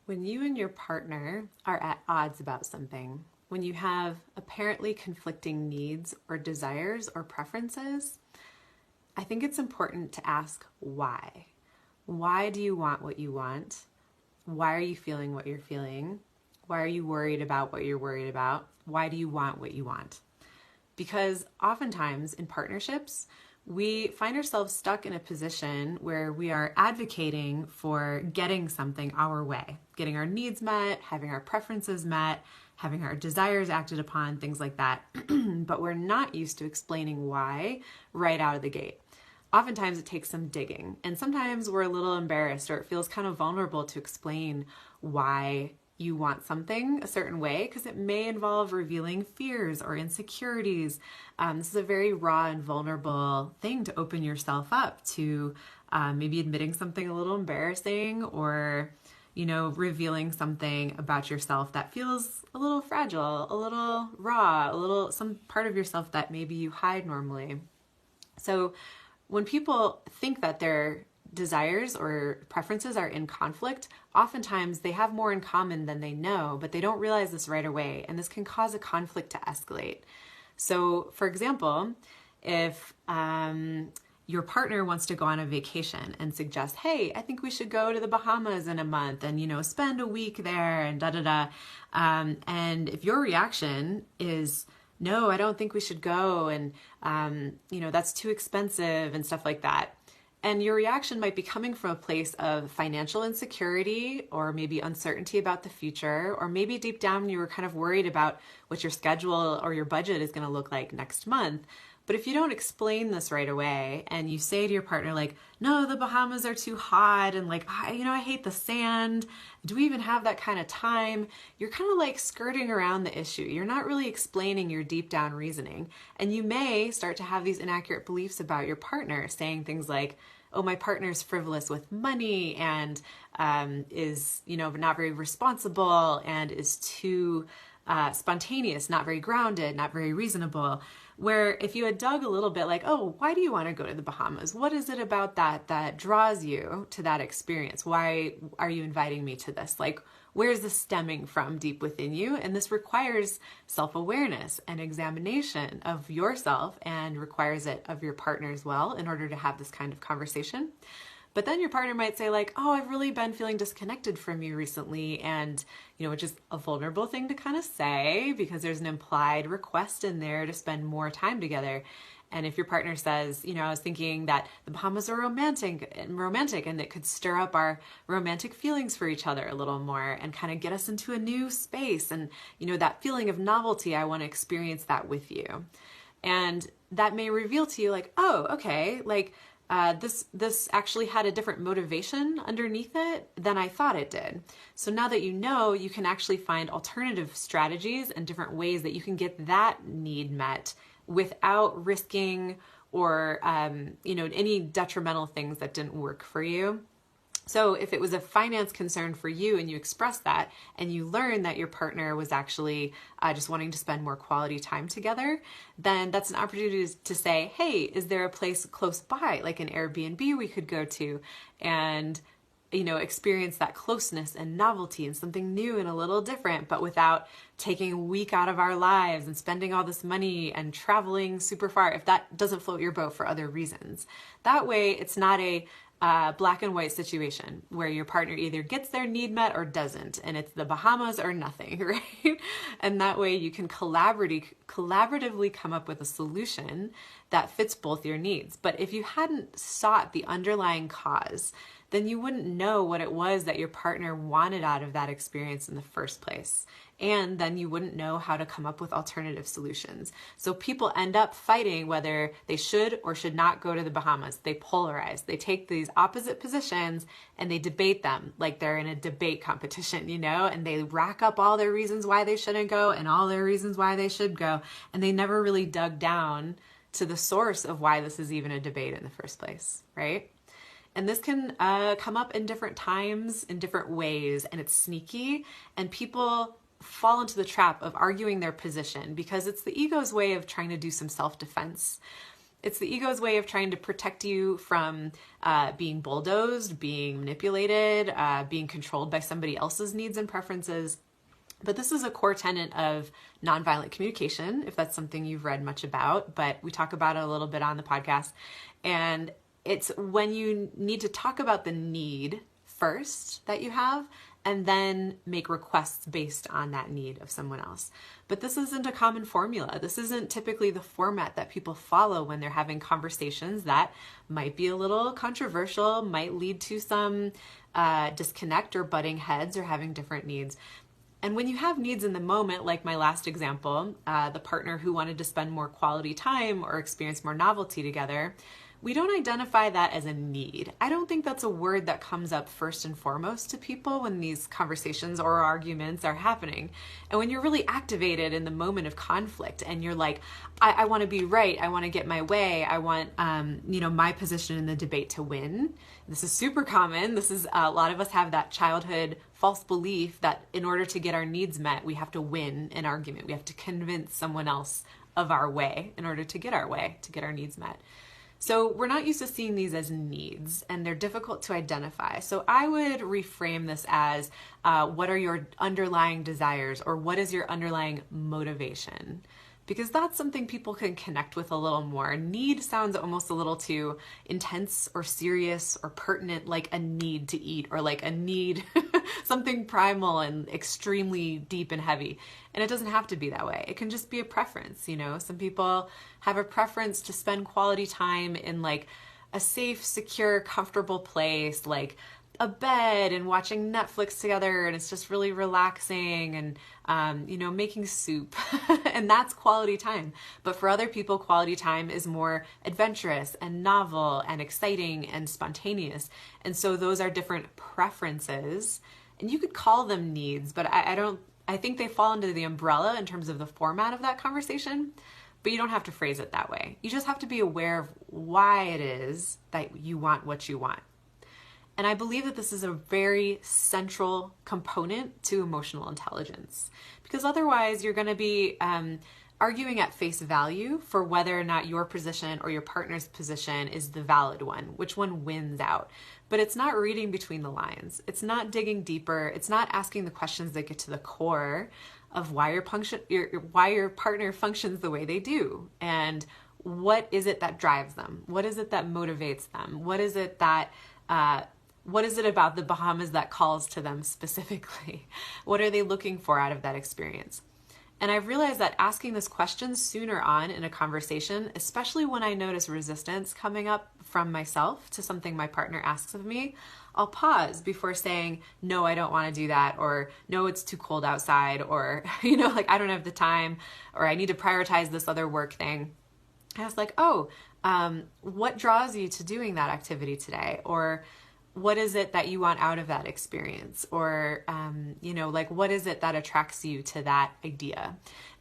When you and your partner are at odds about something, when you have apparently conflicting needs or desires or preferences, I think it's important to ask why. Why do you want what you want? Why are you feeling what you're feeling? Why are you worried about what you're worried about? Why do you want what you want? Because oftentimes in partnerships, we find ourselves stuck in a position where we are advocating for getting something our way, getting our needs met, having our preferences met, having our desires acted upon, things like that. But we're not used to explaining why right out of the gate. Oftentimes it takes some digging, and sometimes we're a little embarrassed, or it feels kind of vulnerable to explain why you want something a certain way, because it may involve revealing fears or insecurities. This is a very raw and vulnerable thing to open yourself up to, maybe admitting something a little embarrassing, or revealing something about yourself that feels a little fragile, a little raw, some part of yourself that maybe you hide normally. So when people think that their desires or preferences are in conflict, oftentimes they have more in common than they know, but they don't realize this right away, and this can cause a conflict to escalate. So, for example, if your partner wants to go on a vacation and suggest, hey, I think we should go to the Bahamas in a month and, spend a week there and da-da-da. And if your reaction is, no, I don't think we should go, and, that's too expensive and stuff like that, and your reaction might be coming from a place of financial insecurity, or maybe uncertainty about the future, or maybe deep down you were kind of worried about what your schedule or your budget is going to look like next month. But if you don't explain this right away, and you say to your partner, like, no, the Bahamas are too hot, and I hate the sand, do we even have that kind of time? You're kind of like skirting around the issue. You're not really explaining your deep down reasoning. And you may start to have these inaccurate beliefs about your partner, saying things like, oh, my partner's frivolous with money, and is, not very responsible, and is too spontaneous, not very grounded, not very reasonable. Where if you had dug a little bit, like, oh, why do you want to go to the Bahamas? What is it about that draws you to that experience? Why are you inviting me to this? Like, where's this stemming from deep within you? And this requires self-awareness and examination of yourself, and requires it of your partner as well, in order to have this kind of conversation. But then your partner might say, like, oh, I've really been feeling disconnected from you recently. And, which is a vulnerable thing to kind of say, because there's an implied request in there to spend more time together. And if your partner says, I was thinking that the Bahamas are romantic and it could stir up our romantic feelings for each other a little more, and kind of get us into a new space. And, that feeling of novelty, I want to experience that with you. And that may reveal to you, like, oh, okay, like, this actually had a different motivation underneath it than I thought it did. So now that you can actually find alternative strategies and different ways that you can get that need met without risking or, any detrimental things that didn't work for you. So if it was a finance concern for you and you expressed that, and you learn that your partner was actually just wanting to spend more quality time together, then that's an opportunity to say, hey, is there a place close by, like an Airbnb we could go to, and experience that closeness and novelty and something new and a little different, but without taking a week out of our lives and spending all this money and traveling super far, if that doesn't float your boat for other reasons. That way, it's not a black and white situation where your partner either gets their need met or doesn't, and it's the Bahamas or nothing, right? And that way you can collaboratively come up with a solution that fits both your needs. But if you hadn't sought the underlying cause, then you wouldn't know what it was that your partner wanted out of that experience in the first place. And then you wouldn't know how to come up with alternative solutions. So people end up fighting whether they should or should not go to the Bahamas. They polarize. They take these opposite positions and they debate them like they're in a debate competition, and they rack up all their reasons why they shouldn't go and all their reasons why they should go. And they never really dug down to the source of why this is even a debate in the first place, right? And this can come up in different times, in different ways, and it's sneaky, and people fall into the trap of arguing their position because it's the ego's way of trying to do some self-defense. It's the ego's way of trying to protect you from being bulldozed, being manipulated, being controlled by somebody else's needs and preferences. But this is a core tenet of nonviolent communication, if that's something you've read much about, but we talk about it a little bit on the podcast. And it's when you need to talk about the need first that you have, and then make requests based on that need of someone else. But this isn't a common formula. This isn't typically the format that people follow when they're having conversations that might be a little controversial, might lead to some disconnect or butting heads or having different needs. And when you have needs in the moment, like my last example, the partner who wanted to spend more quality time or experience more novelty together, we don't identify that as a need. I don't think that's a word that comes up first and foremost to people when these conversations or arguments are happening. And when you're really activated in the moment of conflict and you're like, I want to be right, I want to get my way, I want my position in the debate to win. This is super common. This is a lot of us have that childhood false belief that in order to get our needs met, we have to win an argument. We have to convince someone else of our way in order to get our way, to get our needs met. So we're not used to seeing these as needs, and they're difficult to identify. So I would reframe this as what are your underlying desires, or what is your underlying motivation? Because that's something people can connect with a little more. Need sounds almost a little too intense or serious or pertinent, like a need to eat, or like a need, something primal and extremely deep and heavy. And it doesn't have to be that way. It can just be a preference, Some people have a preference to spend quality time in like a safe, secure, comfortable place, like a bed and watching Netflix together, and it's just really relaxing and making soup and that's quality time. But for other people, quality time is more adventurous and novel and exciting and spontaneous. And so those are different preferences, and you could call them needs, but I think they fall under the umbrella in terms of the format of that conversation. But you don't have to phrase it that way. You just have to be aware of why it is that you want what you want. And I believe that this is a very central component to emotional intelligence, because otherwise you're going to be arguing at face value for whether or not your position or your partner's position is the valid one, which one wins out. But it's not reading between the lines. It's not digging deeper. It's not asking the questions that get to the core of why your partner functions the way they do, and what is it that drives them? What is it that motivates them? What is it about the Bahamas that calls to them specifically? What are they looking for out of that experience? And I've realized that asking this question sooner on in a conversation, especially when I notice resistance coming up from myself to something my partner asks of me, I'll pause before saying, no, I don't want to do that, or no, it's too cold outside, or, I don't have the time, or I need to prioritize this other work thing. I was like, what draws you to doing that activity today? Or what is it that you want out of that experience? Or, what is it that attracts you to that idea?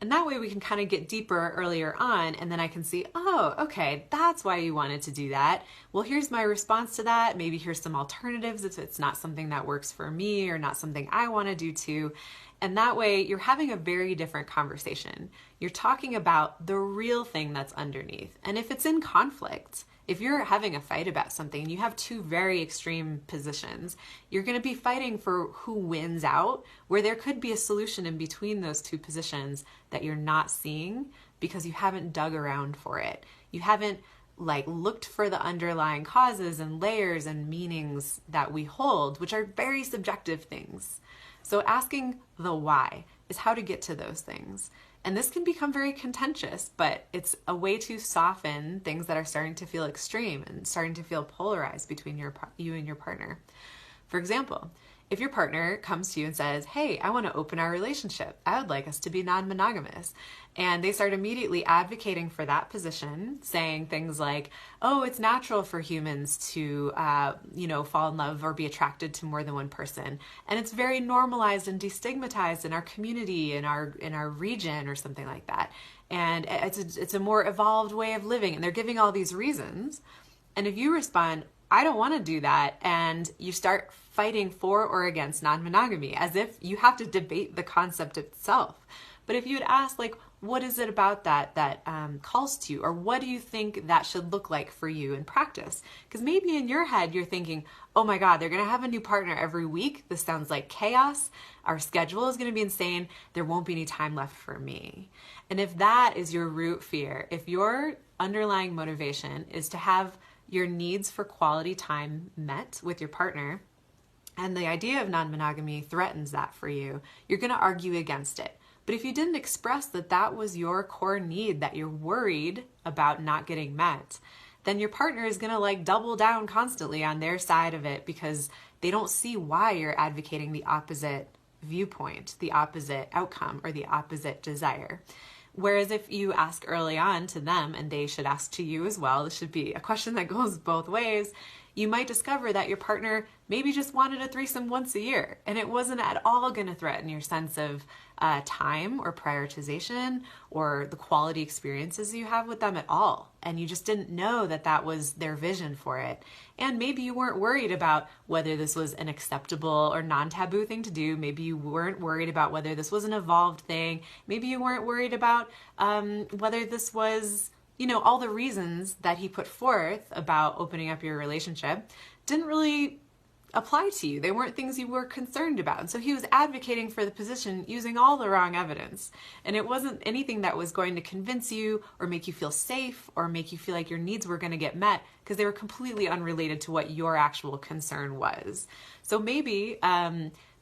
And that way we can kind of get deeper earlier on, and then I can see, oh, okay, that's why you wanted to do that. Well, here's my response to that. Maybe here's some alternatives if it's not something that works for me or not something I want to do too. And that way you're having a very different conversation. You're talking about the real thing that's underneath. And if it's in conflict, if you're having a fight about something and you have two very extreme positions, you're going to be fighting for who wins out, where there could be a solution in between those two positions that you're not seeing because you haven't dug around for it. You haven't looked for the underlying causes and layers and meanings that we hold, which are very subjective things. So asking the why is how to get to those things. And this can become very contentious, but it's a way to soften things that are starting to feel extreme and starting to feel polarized between you and your partner. For example, if your partner comes to you and says, hey, I want to open our relationship, I would like us to be non-monogamous, and they start immediately advocating for that position, saying things like, oh, it's natural for humans to, fall in love or be attracted to more than one person. And it's very normalized and destigmatized in our community, in our region, or something like that. And it's a more evolved way of living. And they're giving all these reasons. And if you respond, I don't want to do that, and you start fighting for or against non-monogamy, as if you have to debate the concept itself. But if you had asked, what is it about that calls to you? Or what do you think that should look like for you in practice? Because maybe in your head you're thinking, oh my God, they're going to have a new partner every week. This sounds like chaos. Our schedule is going to be insane. There won't be any time left for me. And if that is your root fear, if your underlying motivation is to have your needs for quality time met with your partner, and the idea of non-monogamy threatens that for you, you're going to argue against it. But if you didn't express that that was your core need that you're worried about not getting met, then your partner is going to like double down constantly on their side of it because they don't see why you're advocating the opposite viewpoint, the opposite outcome, or the opposite desire. Whereas if you ask early on to them, and they should ask to you as well, this should be a question that goes both ways, you might discover that your partner maybe just wanted a threesome once a year, and it wasn't at all going to threaten your sense of time or prioritization or the quality experiences you have with them at all. And you just didn't know that that was their vision for it. And maybe you weren't worried about whether this was an acceptable or non-taboo thing to do. Maybe you weren't worried about whether this was an evolved thing. Maybe you weren't worried about whether this was, you know, all the reasons that he put forth about opening up your relationship didn't really apply to you. They weren't things you were concerned about. And so he was advocating for the position using all the wrong evidence. And it wasn't anything that was going to convince you or make you feel safe or make you feel like your needs were going to get met, because they were completely unrelated to what your actual concern was. So maybe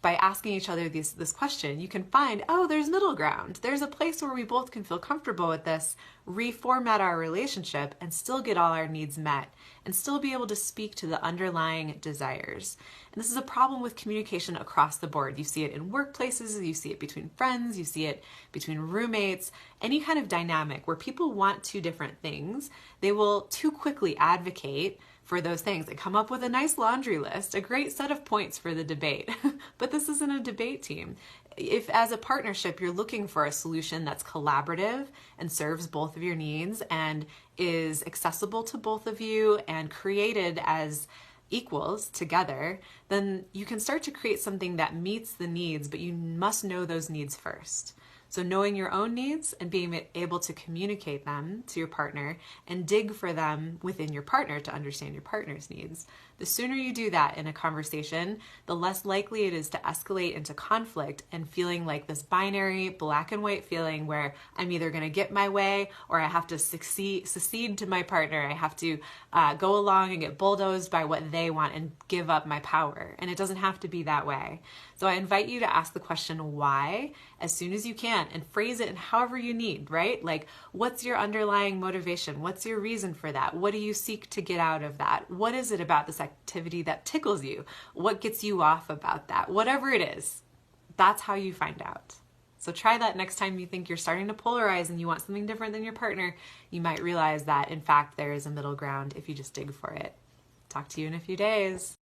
by asking each other this question, you can find, oh, there's middle ground. There's a place where we both can feel comfortable with this, reformat our relationship, and still get all our needs met, and still be able to speak to the underlying desires. And this is a problem with communication across the board. You see it in workplaces, you see it between friends, you see it between roommates, any kind of dynamic where people want two different things. They will too quickly advocate for those things and come up with a nice laundry list, a great set of points for the debate. But this isn't a debate team. If as a partnership you're looking for a solution that's collaborative and serves both of your needs and is accessible to both of you and created as equals together, then you can start to create something that meets the needs, but you must know those needs first. So knowing your own needs and being able to communicate them to your partner and dig for them within your partner to understand your partner's needs. The sooner you do that in a conversation, the less likely it is to escalate into conflict and feeling like this binary black and white feeling where I'm either going to get my way or I have to secede to my partner. I have to go along and get bulldozed by what they want and give up my power. And it doesn't have to be that way. So I invite you to ask the question why as soon as you can and phrase it in however you need, right? Like, what's your underlying motivation? What's your reason for that? What do you seek to get out of that? What is it about this activity that tickles you? What gets you off about that? Whatever it is, that's how you find out. So try that next time you think you're starting to polarize and you want something different than your partner. You might realize that, in fact, there is a middle ground if you just dig for it. Talk to you in a few days.